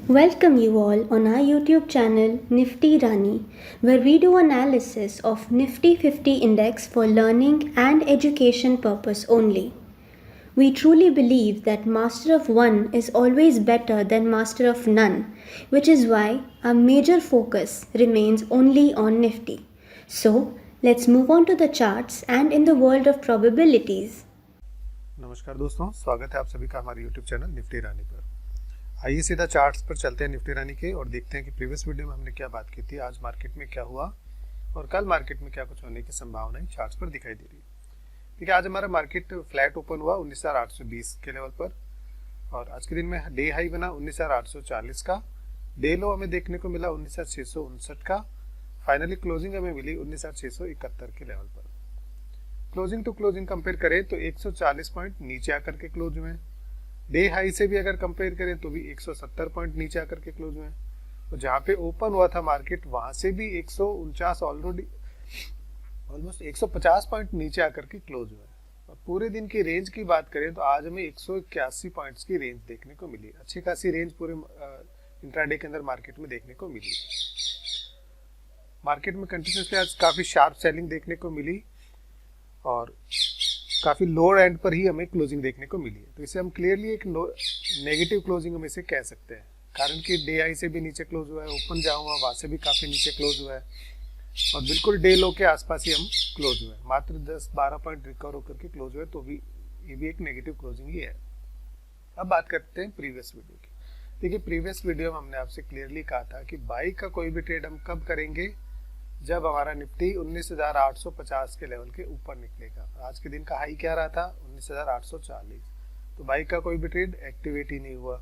Welcome you all on our YouTube channel Nifty Rani, where we do analysis of Nifty 50 index for learning and education purpose only. We truly believe that master of one is always better than master of none, which is why our major focus remains only on Nifty. So, let's move on to the charts and in the world of probabilities. नमस्कार दोस्तों, स्वागत है आप सभी का हमारे YouTube channel Nifty रानी पर। आइए सीधा चार्ट्स पर चलते हैं निफ्टी रानी के और देखते हैं कि प्रीवियस वीडियो में हमने क्या बात की थी, आज मार्केट में क्या हुआ और कल मार्केट में क्या कुछ होने की संभावनाएं चार्ट्स पर दिखाई दे रही है। ठीक है, आज हमारा मार्केट फ्लैट ओपन हुआ 19,820 के लेवल पर और आज के दिन में डे हाई बना 19,840 का, डे लो हमें देखने को मिला 19,659 का, फाइनली क्लोजिंग हमें मिली 19,671 के लेवल पर। क्लोजिंग टू क्लोजिंग कंपेयर करें तो 140 पॉइंट नीचे आकर के क्लोज हुए हैं। डे हाई से भी अगर कंपेयर करें तो भी 170 पॉइंट नीचे आकर के क्लोज हुए हैं और जहां पे ओपन हुआ था मार्केट वहां से भी 149 ऑलरेडी ऑलमोस्ट 150 पॉइंट नीचे आकर के क्लोज हुए हैं। और पूरे दिन की रेंज की बात करें तो आज हमें 181 पॉइंट्स की रेंज देखने को मिली। अच्छी खासी रेंज पूरे इंट्राडे के अंदर मार्केट में देखने को मिली। मार्केट में कंटिन्यूसली आज काफी शार्प सेलिंग देखने को मिली और काफी लोअर एंड पर ही हमें क्लोजिंग देखने को मिली है, तो इसे हम क्लियरली एक नेगेटिव क्लोजिंग हम इसे कह सकते हैं, कारण कि डे हाई से भी नीचे क्लोज हुआ है, ओपन जहां हुआ वहां से भी काफी नीचे क्लोज हुआ है और बिल्कुल डे लो के आसपास ही हम क्लोज हुए हैं। मात्र 10-12 पॉइंट रिकवर होकर के क्लोज हुए, तो भी ये भी एक नेगेटिव क्लोजिंग ही है। अब बात करते हैं प्रीवियस वीडियो की। देखिए, प्रीवियस वीडियो में हमने आपसे क्लियरली कहा था कि बाई का कोई भी ट्रेड हम कब करेंगे, जब हमारा निफ्टी 19,850 के लेवल के ऊपर निकलेगा। आज के दिन का हाई क्या रहा था 19,840, तो बाई का कोई भी ट्रेड एक्टिवेट ही नहीं हुआ।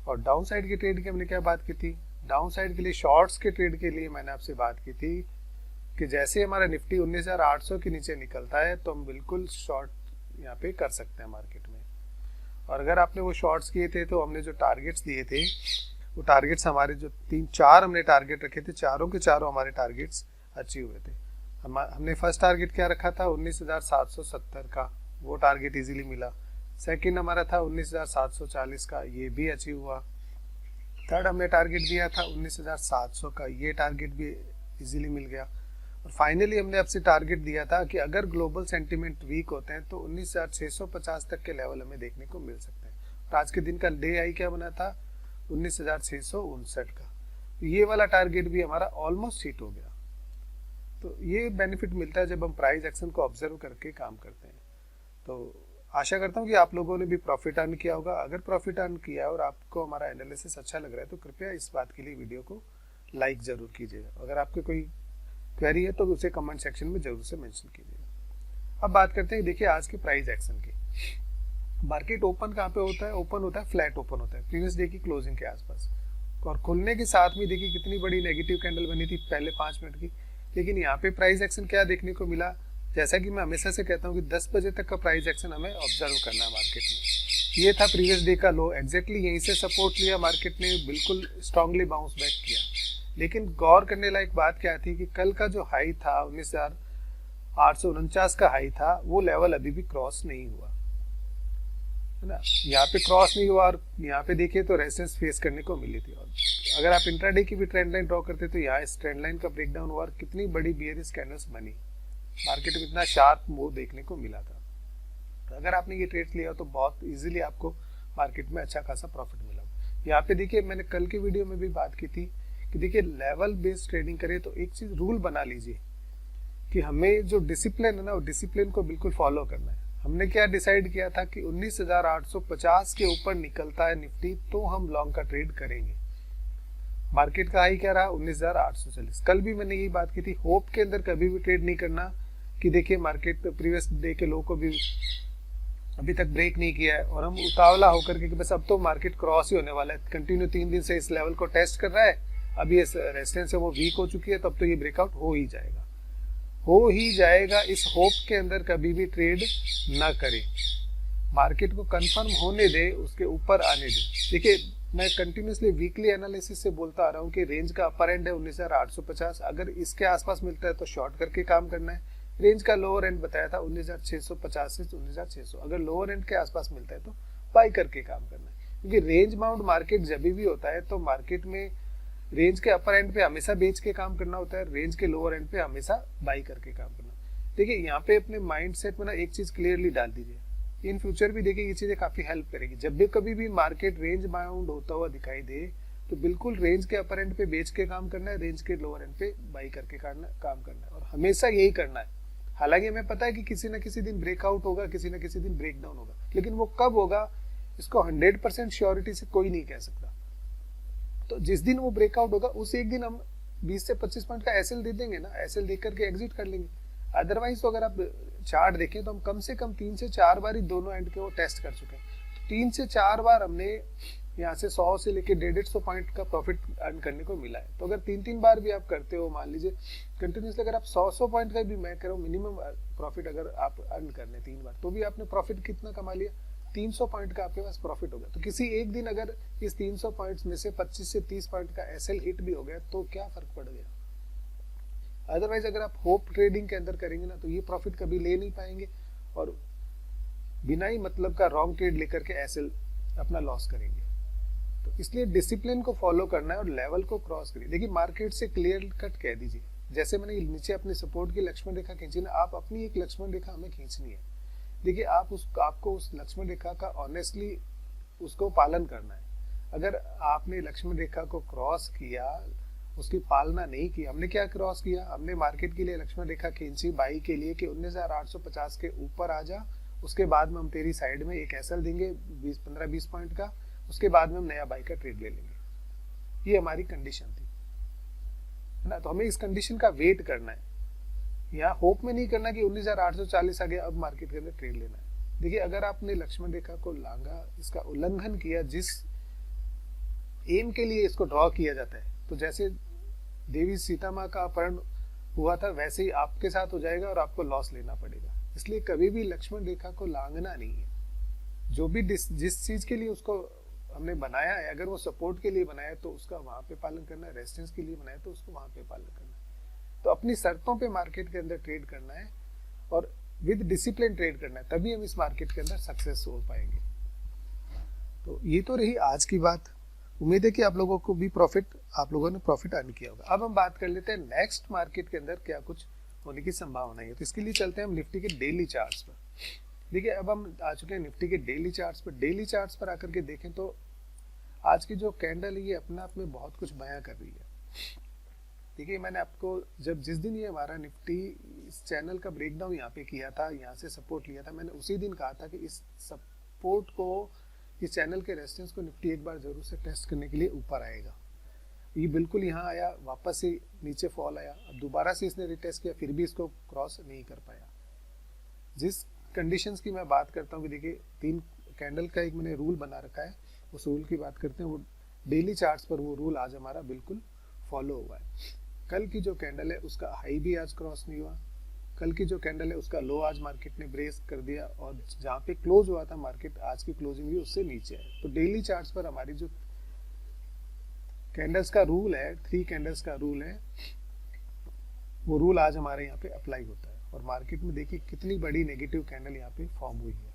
और डाउन साइड के ट्रेड की हमने क्या बात की थी, डाउन साइड के लिए शॉर्ट्स के ट्रेड के लिए मैंने आपसे बात की थी कि जैसे हमारा निफ्टी 19,800 के नीचे निकलता है तो हम बिल्कुल शॉर्ट यहाँ पे कर सकते हैं मार्केट में। और अगर आपने वो शॉर्ट्स किए थे तो हमने जो टारगेट्स दिए थे वो टारगेट्स हमारे जो 3-4 हमने टारगेट रखे थे, चारों के चारों हमारे टारगेट्स अचीव हुए थे। हमने फर्स्ट टारगेट क्या रखा था 19,770 का, वो टारगेट इजीली मिला। सेकंड हमारा था 19,740 का, ये भी अचीव हुआ। थर्ड हमने टारगेट दिया था 19,700 का, ये टारगेट भी इजीली मिल गया। और फाइनली हमने आपसे टारगेट दिया था कि अगर ग्लोबल सेंटिमेंट वीक होते हैं तो 19,650 तक के लेवल हमें देखने को मिल सकते हैं। और आज के दिन का डे हाई क्या बना था 19,659 का, तो ये वाला टारगेट भी हमारा ऑलमोस्ट हिट हो गया। तो ये बेनिफिट मिलता है जब हम प्राइस एक्शन को ऑब्जर्व करके काम करते हैं। तो आशा करता हूँ कि आप लोगों ने भी प्रॉफिट अर्न किया होगा। अगर प्रॉफिट अर्न किया और आपको हमारा एनालिसिस अच्छा लग रहा है तो कृपया इस बात के लिए वीडियो को लाइक जरूर कीजिएगा। अगर आपके कोई क्वेरी है तो उसे कमेंट सेक्शन में जरूर से मेंशन कीजिएगा। अब बात करते हैं, देखिए आज के प्राइस एक्शन की। मार्केट ओपन कहाँ पे होता है, ओपन होता है फ्लैट ओपन होता है प्रीवियस डे की क्लोजिंग के आसपास, और खुलने के साथ में देखिए कितनी बड़ी नेगेटिव कैंडल बनी थी पहले 5 मिनट की। लेकिन यहाँ पे प्राइस एक्शन क्या देखने को मिला, जैसा कि मैं हमेशा से कहता हूँ कि 10 बजे तक का प्राइस एक्शन हमें ऑब्जर्व करना है मार्केट में। ये था प्रीवियस डे का लो, एग्जैक्टली यहीं से सपोर्ट लिया मार्केट ने, बिल्कुल स्ट्रांगली बाउंस बैक किया। लेकिन गौर करने लायक बात क्या थी कि कल का जो हाई था 19,849 का हाई था, वो लेवल अभी भी क्रॉस नहीं हुआ है ना, यहाँ पे क्रॉस नहीं हुआ। और यहाँ पे देखिए तो रेजिस्टेंस फेस करने को मिली थी। और अगर आप इंट्राडे की भी ट्रेंड लाइन ड्रॉ करते तो यहाँ इस ट्रेंड लाइन का ब्रेकडाउन हुआ और कितनी बड़ी बियरिश कैंडल्स बनी, मार्केट में इतना शार्प मूव देखने को मिला था। तो अगर आपने ये ट्रेड लिया तो बहुत इजीली आपको मार्केट में अच्छा खासा प्रॉफिट मिला। यहाँ पे देखिए मैंने कल के वीडियो में भी बात की थी कि देखिए लेवल बेस्ड ट्रेडिंग करें तो एक चीज रूल बना लीजिए कि हमें जो डिसिप्लिन है ना, वो डिसिप्लिन को बिल्कुल फॉलो करना है। हमने क्या डिसाइड किया था कि 19,850 के ऊपर निकलता है निफ्टी तो हम लॉन्ग का ट्रेड करेंगे। मार्केट का हाई क्या रहा 19,840। कल भी मैंने यही बात की थी, होप के अंदर कभी भी ट्रेड नहीं करना कि देखिए मार्केट प्रीवियस डे के लो को भी अभी तक ब्रेक नहीं किया है और हम उतावला होकर के कि बस अब तो मार्केट क्रॉस ही होने वाला है, कंटिन्यू 3 दिन से इस लेवल को टेस्ट कर रहा है, अभी ये रेजिस्टेंस है वो वीक हो चुकी है, तब तो ये ब्रेकआउट हो ही जाएगा। इस होप के अंदर कभी भी ट्रेड ना करें, मार्केट को कंफर्म होने दे, उसके ऊपर आने दे। देखिए मैं कंटिन्यूसली वीकली एनालिसिस से बोलता आ रहा हूँ कि रेंज का अपर एंड है 19,850, अगर इसके आसपास मिलता है तो शॉर्ट करके काम करना है। रेंज का लोअर एंड बताया था 19,650 से 19,600, अगर लोअर एंड के आसपास मिलता है तो बाई करके काम करना है। क्योंकि रेंज बाउंड मार्केट जब भी होता है तो मार्केट में रेंज के अपर एंड पे हमेशा बेच के काम करना होता है, रेंज के लोअर एंड पे हमेशा बाई करके काम करना। देखिए यहाँ पे अपने माइंड सेट में ना एक चीज क्लियरली डाल दीजिए, इन फ्यूचर भी देखिए ये चीजें काफी हेल्प करेगी। जब भी कभी भी मार्केट रेंज बाउंड होता हुआ दिखाई दे तो बिल्कुल रेंज के अपर एंड पे बेच के काम करना है, रेंज के लोअर एंड पे बाई करके काम करना है, और हमेशा यही करना है। हालांकि हमें पता है कि किसी न किसी दिन ब्रेकआउट होगा, किसी न किसी दिन ब्रेक डाउन होगा, लेकिन वो कब होगा इसको 100% श्योरिटी से कोई नहीं कह सकता। तो जिस दिन वो ब्रेकआउट होगा उस एक दिन हम 20 से 25 पॉइंट का एसएल दे देंगे ना, एसएल देख करके एग्जिट कर लेंगे। अदरवाइज तो अगर आप चार्ट देखें तो हम कम से कम 3 से 4 बार ही दोनों एंड के वो टेस्ट कर चुके हैं। 3 से 4 बार हमने यहाँ से 100 से लेके 150 पॉइंट का प्रॉफिट अर्न करने को मिला है। तो अगर 3-3 बार भी आप करते हो, मान लीजिए कंटिन्यूसली अगर आप 100 पॉइंट का भी मैं कह रहा हूँ मिनिमम प्रॉफिट अगर आप अर्न करने 3 बार, तो भी आपने प्रॉफिट कितना कमा लिया, 300 पॉइंट का आपके पास प्रॉफिट हो गया। तो किसी एक दिन अगर इस 300 पॉइंट्स में से 25 से 30 पॉइंट का एसएल हिट भी हो गया तो क्या फर्क पड़ गया। अदरवाइज अगर आप होप ट्रेडिंग के अंदर करेंगे ना तो ये प्रॉफिट कभी ले नहीं पाएंगे और बिना ही मतलब का रॉन्ग ट्रेड लेकर के एसएल अपना लॉस करेंगे। तो इसलिए डिसिप्लिन को फॉलो करना है और लेवल को क्रॉस करिए। देखिए मार्केट से क्लियर कट कह दीजिए, जैसे मैंने नीचे अपनी सपोर्ट की लक्ष्मण रेखा खींची ना, आप अपनी एक लक्ष्मण रेखा हमें खींचनी है। देखिए आपको उस लक्ष्मण रेखा का ऑनेस्टली उसको पालन करना है। अगर आपने लक्ष्मण रेखा को क्रॉस किया, उसकी पालना नहीं की, हमने क्या क्रॉस किया, हमने मार्केट के लिए लक्ष्मण रेखा खींची बाई के लिए कि 19,850 के ऊपर आ जा, उसके बाद में हम तेरी साइड में एक एसएल देंगे 15-20 पॉइंट का, उसके बाद में हम नया बाई का ट्रेड ले लेंगे। ये हमारी कंडीशन थी, है ना। तो हमें इस कंडीशन का वेट करना है, यहाँ होप में नहीं करना कि 19,840 आ गया अब मार्केट के अंदर ट्रेड लेना है। देखिए अगर आपने लक्ष्मण रेखा को लांगा, इसका उल्लंघन किया, जिस एम के लिए इसको ड्रॉ किया जाता है, तो जैसे देवी सीता माँ का अपहरण हुआ था वैसे ही आपके साथ हो जाएगा और आपको लॉस लेना पड़ेगा। इसलिए कभी भी लक्ष्मण रेखा को लांघना नहीं है। जो भी जिस चीज के लिए उसको हमने बनाया है, अगर वो सपोर्ट के लिए बनाया है तो उसका वहां पे पालन करना है, रेजिस्टेंस के लिए बनाया है तो उसको वहां पे पालन करना है। तो अपनी शर्तों पे मार्केट के अंदर ट्रेड करना है और विद डिसिप्लिन ट्रेड करना है, तभी हम इस मार्केट के अंदर सक्सेस हो पाएंगे। तो ये तो रही आज की बात। उम्मीद है कि आप लोगों को भी आप लोगों ने प्रॉफिट अर्न किया होगा। अब हम बात कर लेते हैं नेक्स्ट मार्केट के अंदर क्या कुछ होने की संभावना है। तो इसके लिए चलते हैं हम निफ्टी के डेली चार्ट्स पर। देखिए अब हम आ चुके हैं निफ्टी के डेली चार्ट्स पर। डेली चार्ट्स पर आकर के देखें तो आज की जो कैंडल है ये अपने आप में बहुत कुछ बयां कर रही है। देखिए मैंने आपको जिस दिन ये हमारा निफ्टी इस चैनल का ब्रेकडाउन यहाँ पे किया था, यहाँ से सपोर्ट लिया था, मैंने उसी दिन कहा था कि इस सपोर्ट को, इस चैनल के रेजिस्टेंस को निफ्टी एक बार जरूर से टेस्ट करने के लिए ऊपर आएगा। ये बिल्कुल यहाँ आया, वापस से नीचे फॉल आया, अब दोबारा से इसने रिटेस्ट किया, फिर भी इसको क्रॉस नहीं कर पाया। जिस कंडीशंस की मैं बात करता हूँ, देखिए 3 कैंडल का एक मैंने रूल बना रखा है, उस रूल की बात करते हैं। वो डेली चार्ट्स पर वो रूल आज हमारा बिल्कुल फॉलो हुआ है। कल की जो कैंडल है उसका हाई भी आज क्रॉस नहीं हुआ, कल की जो कैंडल है उसका लो आज मार्केट ने ब्रेक कर दिया, और जहाँ पे क्लोज हुआ था मार्केट आज की क्लोजिंग भी उससे नीचे है। तो डेली चार्ट्स पर हमारी जो कैंडल्स का रूल है, 3 कैंडल्स का रूल है, वो रूल आज हमारे यहाँ पे अप्लाई होता है। और मार्केट में देखिए कितनी बड़ी नेगेटिव कैंडल यहाँ पे फॉर्म हुई है।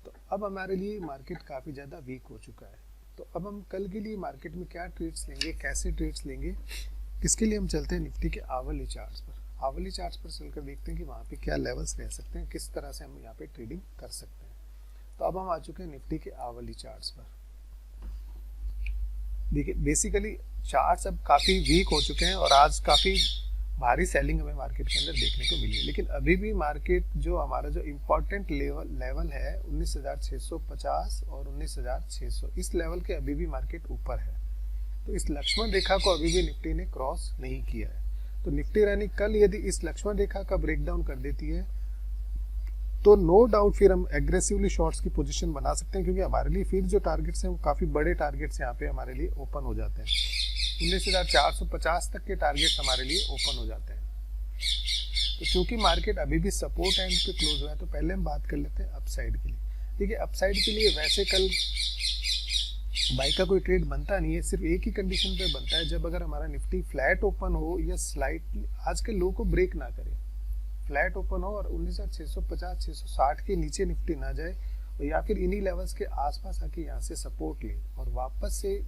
तो अब हमारे लिए मार्केट काफी ज्यादा वीक हो चुका है। तो अब हम कल के लिए मार्केट में क्या ट्रेड्स लेंगे, कैसे ट्रेड्स लेंगे, इसके लिए हम चलते हैं निफ्टी के आवली चार्ट्स पर। आवली चार्ट्स पर चलकर देखते हैं कि वहाँ पे क्या लेवल्स रह सकते हैं, किस तरह से हम यहाँ पे ट्रेडिंग कर सकते हैं। तो अब हम आ चुके हैं निफ्टी के आवली चार्ट्स पर। देखिए बेसिकली चार्ट्स अब काफ़ी वीक हो चुके हैं और आज काफ़ी भारी सेलिंग हमें मार्केट के अंदर देखने को मिली है। लेकिन अभी भी मार्केट जो हमारा जो इम्पोर्टेंट लेवल है 19,650 और 19,600, इस लेवल के अभी भी मार्केट ऊपर है। तो इस लक्ष्मण रेखा को अभी भी निफ्टी ने क्रॉस नहीं किया है। तो निफ्टी रानी कल यदि इस लक्ष्मण रेखा का ब्रेकडाउन कर देती है तो नो डाउट फिर हम एग्रेसिवली शॉर्ट्स की पोजीशन बना सकते हैं, क्योंकि हमारे लिए फिर जो टारगेट्स हैं वो काफ़ी बड़े टारगेट्स यहाँ पे हमारे लिए ओपन हो जाते हैं। 19,450 तक के टारगेट्स हमारे लिए ओपन हो जाते हैं। तो क्योंकि मार्केट अभी भी सपोर्ट एंड पे क्लोज हुआ है, तो पहले हम बात कर लेते हैं अपसाइड के लिए। देखिए अपसाइड के लिए वैसे कल बाई का कोई ट्रेड बनता नहीं है, सिर्फ एक ही कंडीशन पे बनता है, जब अगर हमारा निफ्टी फ्लैट ओपन हो या स्लाइटली आज के लो को ब्रेक ना करे, फ्लैट ओपन हो और 19,650 660 के नीचे निफ्टी ना जाए और या फिर इन्हीं लेवल्स के आसपास आके यहाँ से सपोर्ट ले और वापस से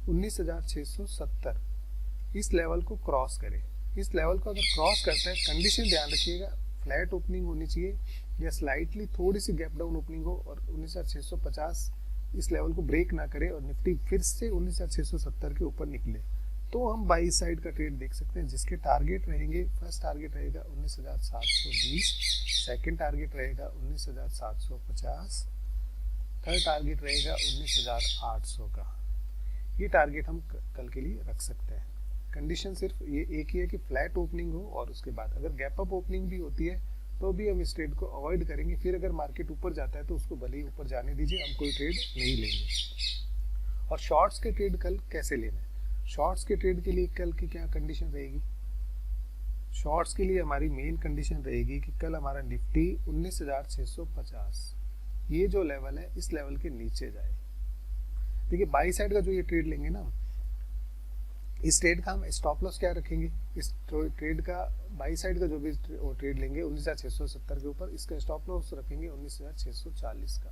19,670 इस लेवल को क्रॉस करे। इस लेवल को अगर क्रॉस करता है, कंडीशन ध्यान रखिएगा, फ्लैट ओपनिंग होनी चाहिए या स्लाइटली थोड़ी सी गैप डाउन ओपनिंग हो और 19,650 इस लेवल को ब्रेक ना करे और निफ्टी फिर से 19,670 के ऊपर निकले, तो हम बाई साइड का ट्रेड देख सकते हैं, जिसके टारगेट रहेंगे, फर्स्ट टारगेट रहेगा 19,720, सेकंड टारगेट रहेगा 19,750, थर्ड टारगेट रहेगा 19,800 का। ये टारगेट हम कल के लिए रख सकते हैं। कंडीशन सिर्फ ये एक ही है कि फ्लैट ओपनिंग हो और उसके बाद अगर गैप अप ओपनिंग भी होती है तो भी हम इस ट्रेड को अवॉइड करेंगे। फिर अगर मार्केट ऊपर जाता है तो उसको भले ही ऊपर जाने दीजिए, हम कोई ट्रेड नहीं लेंगे। और शॉर्ट्स के ट्रेड कल कैसे लेना है? शॉर्ट्स के ट्रेड के लिए कल की क्या कंडीशन रहेगी? शॉर्ट्स के लिए हमारी मेन कंडीशन रहेगी कि कल हमारा निफ्टी 19,650 ये जो लेवल है इस लेवल के नीचे जाए। देखिए बाई साइड का जो ये ट्रेड लेंगे ना, इस ट्रेड का हम स्टॉप लॉस क्या रखेंगे? इस ट्रेड का बाई साइड का जो भी ट्रेड लेंगे 19,670 के ऊपर, इसका स्टॉप लॉस रखेंगे 19,640 का।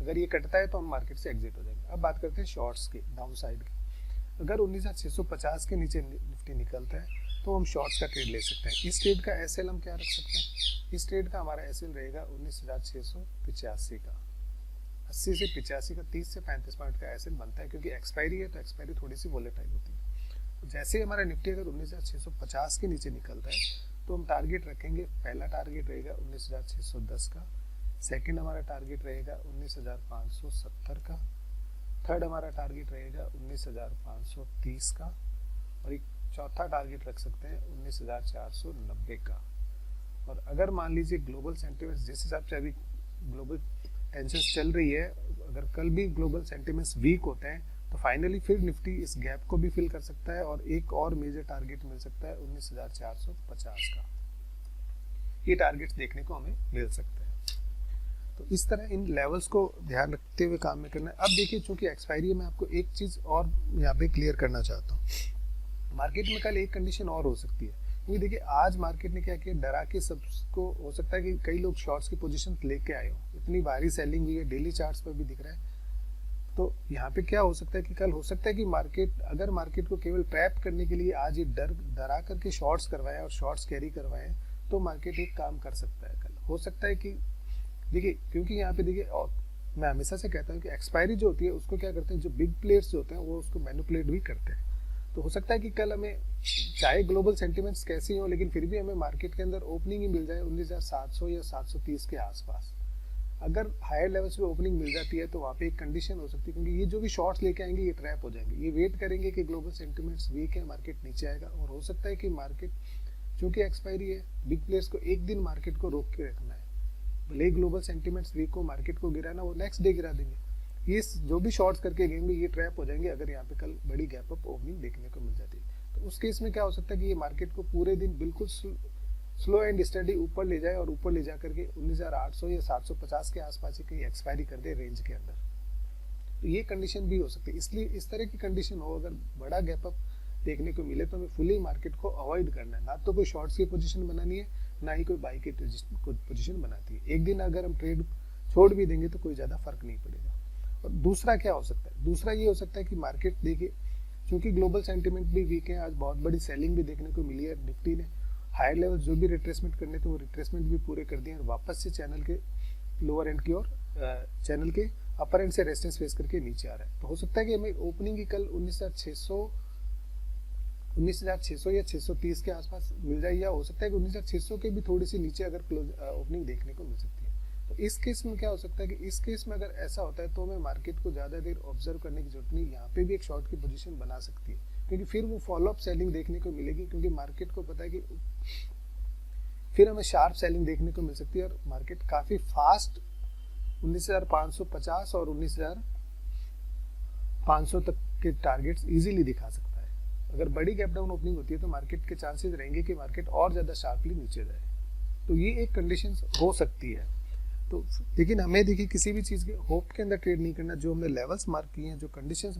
अगर ये कटता है तो हम मार्केट से एग्जिट हो जाएंगे। अब बात करते हैं शॉर्ट्स के, डाउन साइड की। अगर 19,650 के नीचे निफ्टी निकलता है तो हम शॉर्ट्स का ट्रेड ले सकते हैं। इस ट्रेड का एसएल हम क्या रख सकते हैं? इस ट्रेड का हमारा एसएल रहेगा 19,685 का। 80 से 85 का 30 से 35 पॉइंट का एसएल बनता है, क्योंकि एक्सपायरी है तो एक्सपायरी थोड़ी सी वोलेटाइल होती है। जैसे ही हमारा निफ्टी अगर 19,650 के नीचे निकलता है तो हम टारगेट रखेंगे, पहला टारगेट रहेगा 19,610 का, सेकंड हमारा टारगेट रहेगा 19,570 का, थर्ड हमारा टारगेट रहेगा 19,530 का, और एक चौथा टारगेट रख सकते हैं 19,490 का। और अगर मान लीजिए ग्लोबल सेंटिमेंट्स जिस हिसाब से अभी ग्लोबल टेंशन चल रही है, अगर कल भी ग्लोबल सेंटिमेंट्स वीक होते हैं तो फाइनली फिर निफ्टी इस गैप को भी फिल कर सकता है और एक और मेजर टारगेट मिल सकता है 19,450 का। ये टारगेट्स देखने को हमें मिल सकते हैं। तो इस तरह इन लेवल्स को ध्यान रखते हुए काम में करना है। अब देखिए, चूंकि एक्सपायरी है, मैं आपको एक चीज और यहाँ पे क्लियर करना चाहता हूँ। मार्केट में कल एक कंडीशन और हो सकती है, क्योंकि देखिए आज मार्केट ने क्या किया, डरा के सबको, हो सकता है कि कई लोग शॉर्ट्स की पोजीशन लेके आए हो, इतनी भारी सेलिंग हुई है, डेली चार्ट्स पर भी दिख रहा है। तो यहाँ पे क्या हो सकता है कि कल हो सकता है कि मार्केट, अगर मार्केट को केवल ट्रैप करने के लिए आज ये डरा करके शॉर्ट्स करवाए और शॉर्ट्स कैरी करवाए, तो मार्केट एक काम कर सकता है। कल हो सकता है कि देखिए, क्योंकि यहाँ पे देखिए, और मैं हमेशा से कहता हूँ कि एक्सपायरी जो होती है उसको क्या करते हैं, जो बिग प्लेयर्स जो होते हैं वो उसको मैनिपुलेट भी करते हैं। तो हो सकता है कि कल हमें चाहे ग्लोबल सेंटिमेंट्स कैसी हो, लेकिन फिर भी हमें मार्केट के अंदर ओपनिंग ही मिल जाए 19,700 या 730 के आसपास। अगर हायर लेवल्स पे ओपनिंग मिल जाती है तो वहाँ पे एक कंडीशन हो सकती है, क्योंकि ये जो भी शॉर्ट्स लेके आएंगे ये ट्रैप हो जाएंगे, ये वेट करेंगे कि ग्लोबल सेंटिमेंट्स वीक है, मार्केट नीचे आएगा। और हो सकता है कि मार्केट, चूंकि एक्सपायरी है, बिग प्लेयर्स को एक दिन मार्केट को रोक के रखना है, भले ही ग्लोबल सेंटिमेंट्स वीक हो, मार्केट को गिराना, वो नेक्स्ट डे गिरा देंगे। ये जो भी शॉर्ट्स करके गएंगे ये ट्रैप हो जाएंगे अगर यहाँ पे कल बड़ी गैप अप ओपनिंग देखने को मिल जाती है। तो उस केस में क्या हो सकता है कि ये मार्केट को पूरे दिन बिल्कुल स्लो एंड स्टडी ऊपर ले जाए और ऊपर ले जा करके 19,800 या 750 के आसपास ही कहीं एक्सपायरी कर दे रेंज के अंदर। तो ये कंडीशन भी हो सकती है। इसलिए इस तरह की कंडीशन हो, अगर बड़ा गैप अप देखने को मिले तो हमें फुली मार्केट को अवॉइड करना है। ना तो कोई शॉर्ट्स की पोजीशन बनानी है, ना ही कोई बाई की पोजीशन बनाती है। एक दिन अगर हम ट्रेड छोड़ भी देंगे तो कोई ज़्यादा फर्क नहीं पड़ेगा। और दूसरा क्या हो सकता है? दूसरा ये हो सकता है कि मार्केट देखिए, क्योंकि ग्लोबल सेंटिमेंट भी वीक है, आज बहुत बड़ी सेलिंग भी देखने को मिली है, निफ्टी ने हायर लेवल जो भी रिट्रेसमेंट करने थे वो रिट्रेसमेंट भी पूरे कर दिए और वापस से चैनल के लोअर एंड की ओर, चैनल के अपर एंड से रेजिस्टेंस फेस करके नीचे आ रहा है। तो हो सकता है कि हमें ओपनिंग ही कल 19,600 या 630 के आसपास मिल जाए, या हो सकता है कि 19,600 के भी थोड़ी सी नीचे अगर ओपनिंग देखने को मिल सकती है। तो इस केस में क्या हो सकता है कि इस केस में अगर ऐसा होता है तो हमें मार्केट को ज़्यादा देर ऑब्जर्व करने की जरूरत नहीं, यहाँ पे भी एक शॉर्ट की पोजीशन बना सकती है, क्योंकि फिर वो फॉलोअप सेलिंग देखने को मिलेगी, क्योंकि मार्केट को पता है कि फिर हमें शार्प सेलिंग देखने को मिल सकती है और मार्केट काफ़ी फास्ट 19,550 और 19,500 तक के टारगेट्स इजीली दिखा सकता है। अगर बड़ी गैप डाउन ओपनिंग होती है तो मार्केट के चांसेस रहेंगे कि मार्केट और ज़्यादा शार्पली नीचे जाए। तो ये एक कंडीशन हो सकती है। तो लेकिन हमें देखिए किसी भी चीज़ के होप के अंदर ट्रेड नहीं करना। जो हमने लेवल्स मार्क किए हैं, जो कंडीशन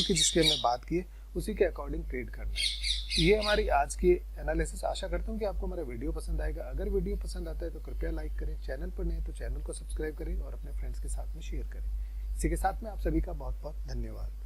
की जिसकी हमने बात की है, उसी के अकॉर्डिंग ट्रेड करना है। तो ये हमारी आज की एनालिसिस। आशा करता हूँ कि आपको हमारा वीडियो पसंद आएगा। अगर वीडियो पसंद आता है तो कृपया लाइक करें, चैनल पर नहीं तो चैनल को सब्सक्राइब करें और अपने फ्रेंड्स के साथ में शेयर करें। इसी के साथ में आप सभी का बहुत बहुत धन्यवाद।